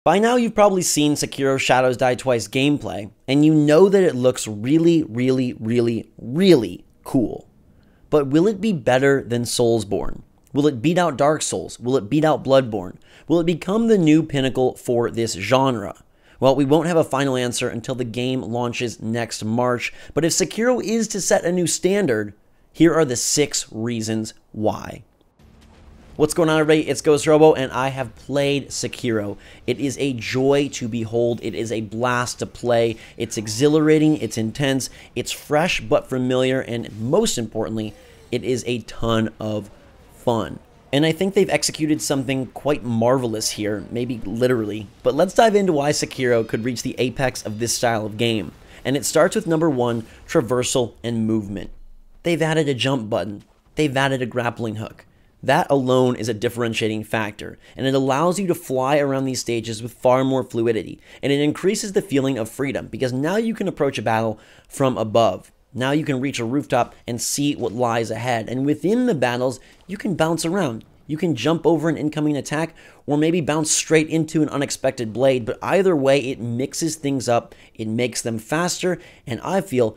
By now you've probably seen Sekiro Shadows Die Twice gameplay, and you know that it looks really cool. But will it be better than Soulsborne? Will it beat out Dark Souls? Will it beat out Bloodborne? Will it become the new pinnacle for this genre? Well, we won't have a final answer until the game launches next March, but if Sekiro is to set a new standard, here are the 6 reasons why. What's going on, everybody? It's Ghost Robo, and I have played Sekiro. It is a joy to behold. It is a blast to play. It's exhilarating, it's intense, it's fresh but familiar, and most importantly, it is a ton of fun. And I think they've executed something quite marvelous here, maybe literally. But let's dive into why Sekiro could reach the apex of this style of game. And it starts with number 1, traversal and movement. They've added a jump button. They've added a grappling hook. That alone is a differentiating factor, and it allows you to fly around these stages with far more fluidity, and it increases the feeling of freedom, because now you can approach a battle from above. Now you can reach a rooftop and see what lies ahead, and within the battles, you can bounce around. You can jump over an incoming attack, or maybe bounce straight into an unexpected blade, but either way, it mixes things up, it makes them faster, and I feel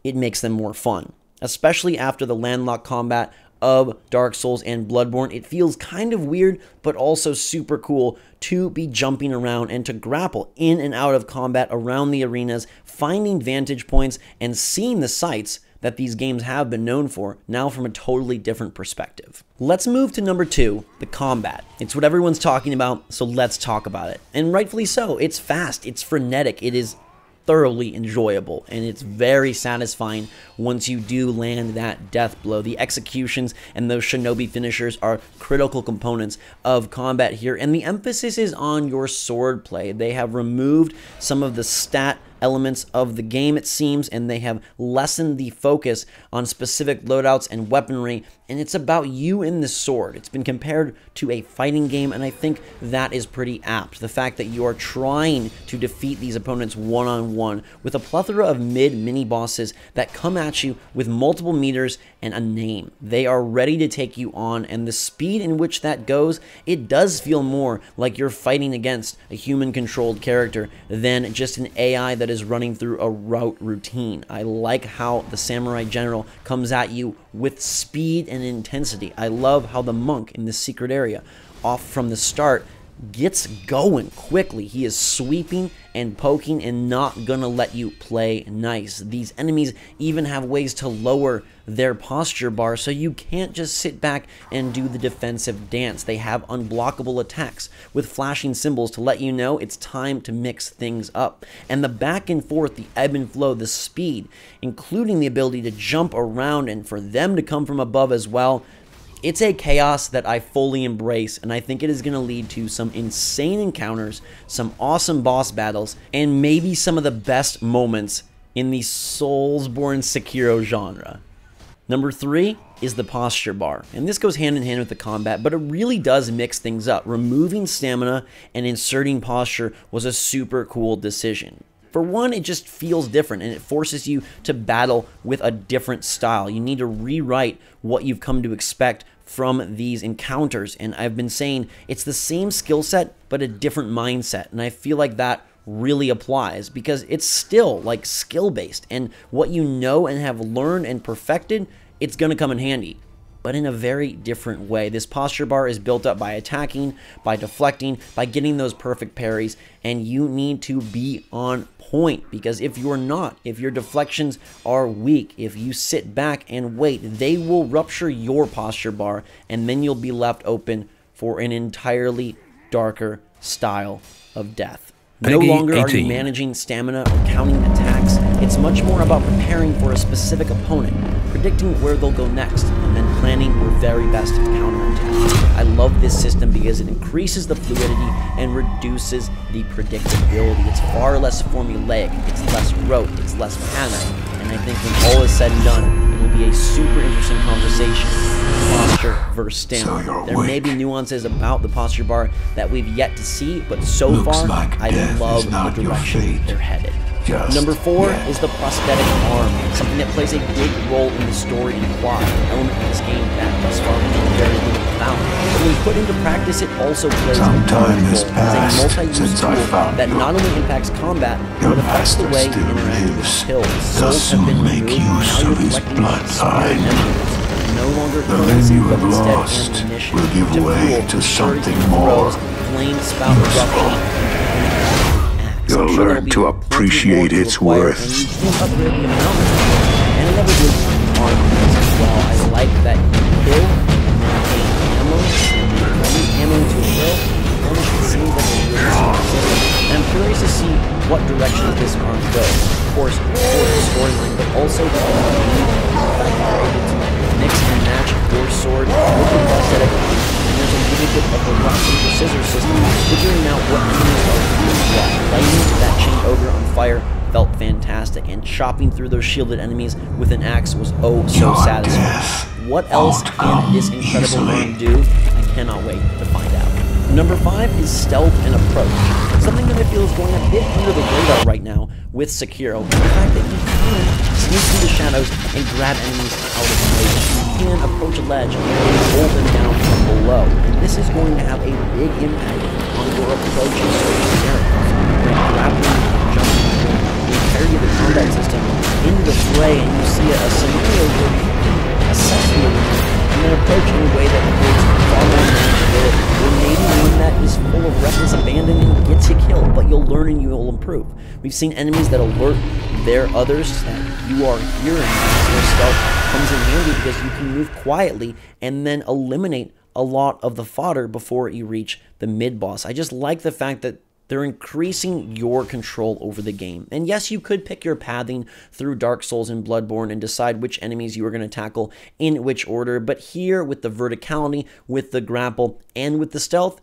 it makes them more fun. Especially after the landlocked combat of Dark Souls and Bloodborne, it feels kind of weird, but also super cool to be jumping around and to grapple in and out of combat around the arenas, finding vantage points and seeing the sights that these games have been known for, now from a totally different perspective. Let's move to number 2, the combat. It's what everyone's talking about, so let's talk about it. And rightfully so. It's fast, it's frenetic, it is thoroughly enjoyable, and it's very satisfying once you do land that death blow. The executions and those shinobi finishers are critical components of combat here, and the emphasis is on your sword play. They have removed some of the stat elements of the game, it seems, and they have lessened the focus on specific loadouts and weaponry, and it's about you and the sword. It's been compared to a fighting game, and I think that is pretty apt. The fact that you are trying to defeat these opponents one-on-one with a plethora of mini bosses that come at you with multiple meters and a name. They are ready to take you on, and the speed in which that goes, it does feel more like you're fighting against a human-controlled character than just an AI that is running through a route routine. I like how the samurai general comes at you with speed and intensity. I love how the monk in the secret area, off from the start, gets going quickly. He is sweeping and poking and not gonna let you play nice. These enemies even have ways to lower their posture bar, so you can't just sit back and do the defensive dance. They have unblockable attacks with flashing symbols to let you know it's time to mix things up. And the back and forth, the ebb and flow, the speed, including the ability to jump around and for them to come from above as well, it's a chaos that I fully embrace, and I think it is going to lead to some insane encounters, some awesome boss battles, and maybe some of the best moments in the Soulsborne Sekiro genre. Number 3 is the posture bar, and this goes hand in hand with the combat, but it really does mix things up. Removing stamina and inserting posture was a super cool decision. For one, it just feels different, and it forces you to battle with a different style. You need to rewrite what you've come to expect from these encounters, and I've been saying it's the same skill set, but a different mindset, and I feel like that really applies because it's still like skill-based, and what you know and have learned and perfected, it's going to come in handy, but in a very different way. This posture bar is built up by attacking, by deflecting, by getting those perfect parries, and you need to be on point, because if you're not, if your deflections are weak, if you sit back and wait, they will rupture your posture bar, and then you'll be left open for an entirely darker style of death. No longer are you managing stamina or counting attacks. It's much more about preparing for a specific opponent, predicting where they'll go next, and then planning your very best counterattack. I love this system because it increases the fluidity and reduces the predictability. It's far less formulaic, it's less rote, it's less panic, and I think when all is said and done, it'll be a super interesting conversation. Posture versus stamina. There may be nuances about the posture bar that we've yet to see, but so far, I love the direction they're headed. Number 4 is the prosthetic arm, something that plays a big role in the story and plot, an element of this game that thus far has been very limited. profound. But when put into practice, it also plays a Some time large has role passed as a multi-use since I tool found that you. not only impacts combat, Your but affects the master way you still interact with lives. kills. He'll Souls have been soon make removed, and use now of you're his collecting bloodline. emeralds. No longer The limb currency, you but have instead lost ammunition will give to way fuel to the something surging more throws, flame spout eruption, and You'll learn to appreciate its worth. And you can upgrade the amount of it. And another good armors as well. I like that you kill and then take ammo, and use ammo to kill. And it seems like a really smart system. And I'm curious to see what direction this arm goes. Of course, for the storyline, but also the fact that you're able to mix and match your sword with the prosthetic. And there's a little bit of a rock paper scissors system, figuring out what enemies are doing what. Lighting that chain ogre on fire felt fantastic, and chopping through those shielded enemies with an axe was oh so satisfying. What else can this incredible arm do? I cannot wait to find out. Number 5 is stealth and approach. Something that I feel is going a bit under the radar right now with Sekiro. The fact that you can sneak through the shadows and grab enemies out of the way. You can approach a ledge and hold them down from below. And this is going to have a big impact on your approach in certain areas. Like grappling, jumping, you carry the combat system into the fray, and you see a scenario where you can assess the arena and then approach in a way that creates far more manageability. Or maybe one that is full of reckless abandon and gets you killed, but you'll learn and you'll improve. We've seen enemies that alert their others that you are here, and that's where stealth comes in handy, because you can move quietly and then eliminate a lot of the fodder before you reach the mid-boss. I just like the fact that they're increasing your control over the game. And yes, you could pick your pathing through Dark Souls and Bloodborne and decide which enemies you are going to tackle in which order, but here with the verticality, with the grapple, and with the stealth,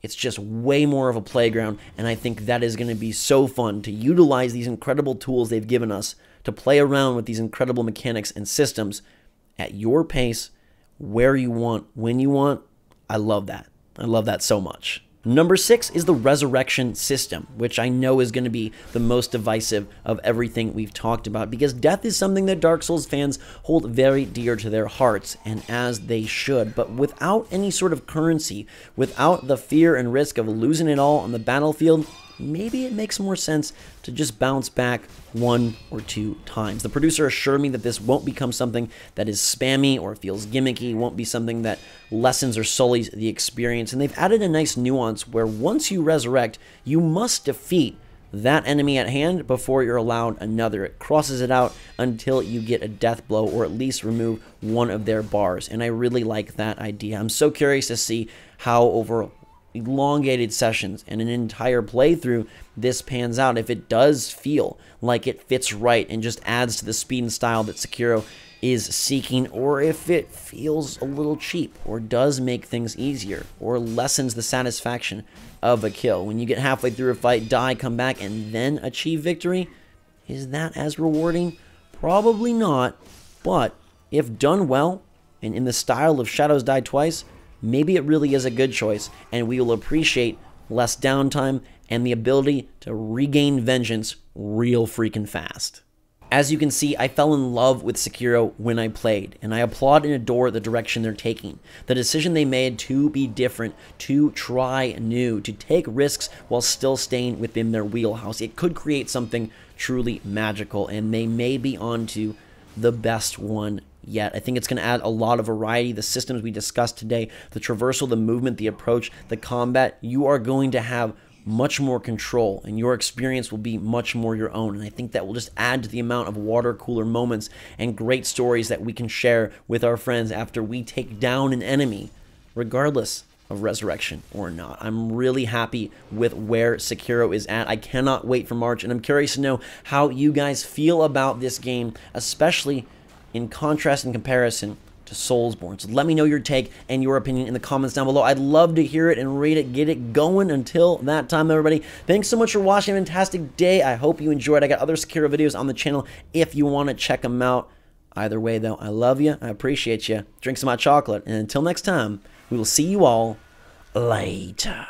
it's just way more of a playground, and I think that is going to be so fun to utilize these incredible tools they've given us to play around with these incredible mechanics and systems at your pace, where you want, when you want. I love that. I love that so much. Number 6 is the resurrection system, which I know is going to be the most divisive of everything we've talked about, because death is something that Dark Souls fans hold very dear to their hearts, and as they should. But without any sort of currency, without the fear and risk of losing it all on the battlefield, maybe it makes more sense to just bounce back 1 or 2 times. The producer assured me that this won't become something that is spammy or feels gimmicky, won't be something that lessens or sullies the experience, and they've added a nice nuance where once you resurrect, you must defeat that enemy at hand before you're allowed another. It crosses it out until you get a death blow, or at least remove one of their bars, and I really like that idea. I'm so curious to see how over elongated sessions and an entire playthrough this pans out, if it does feel like it fits right and just adds to the speed and style that Sekiro is seeking, or if it feels a little cheap or does make things easier or lessens the satisfaction of a kill. When you get halfway through a fight, die, come back, and then achieve victory, is that as rewarding? Probably not, but if done well and in the style of Shadows Die Twice, maybe it really is a good choice, and we will appreciate less downtime and the ability to regain vengeance real freaking fast. As you can see, I fell in love with Sekiro when I played, and I applaud and adore the direction they're taking. The decision they made to be different, to try new, to take risks while still staying within their wheelhouse. It could create something truly magical, and they may be onto the best one yet. I think it's going to add a lot of variety. The systems we discussed today, the traversal, the movement, the approach, the combat, you are going to have much more control, and your experience will be much more your own. And I think that will just add to the amount of water cooler moments and great stories that we can share with our friends after we take down an enemy, regardless of resurrection or not. I'm really happy with where Sekiro is at. I cannot wait for March, and I'm curious to know how you guys feel about this game, especially in contrast and comparison to Soulsborne. So let me know your take and your opinion in the comments down below. I'd love to hear it and read it, get it going. Until that time, everybody, thanks so much for watching. A fantastic day. I hope you enjoyed. I got other Sekiro videos on the channel if you want to check them out. Either way, though, I love you. I appreciate you. Drink some hot chocolate. And until next time, we will see you all later.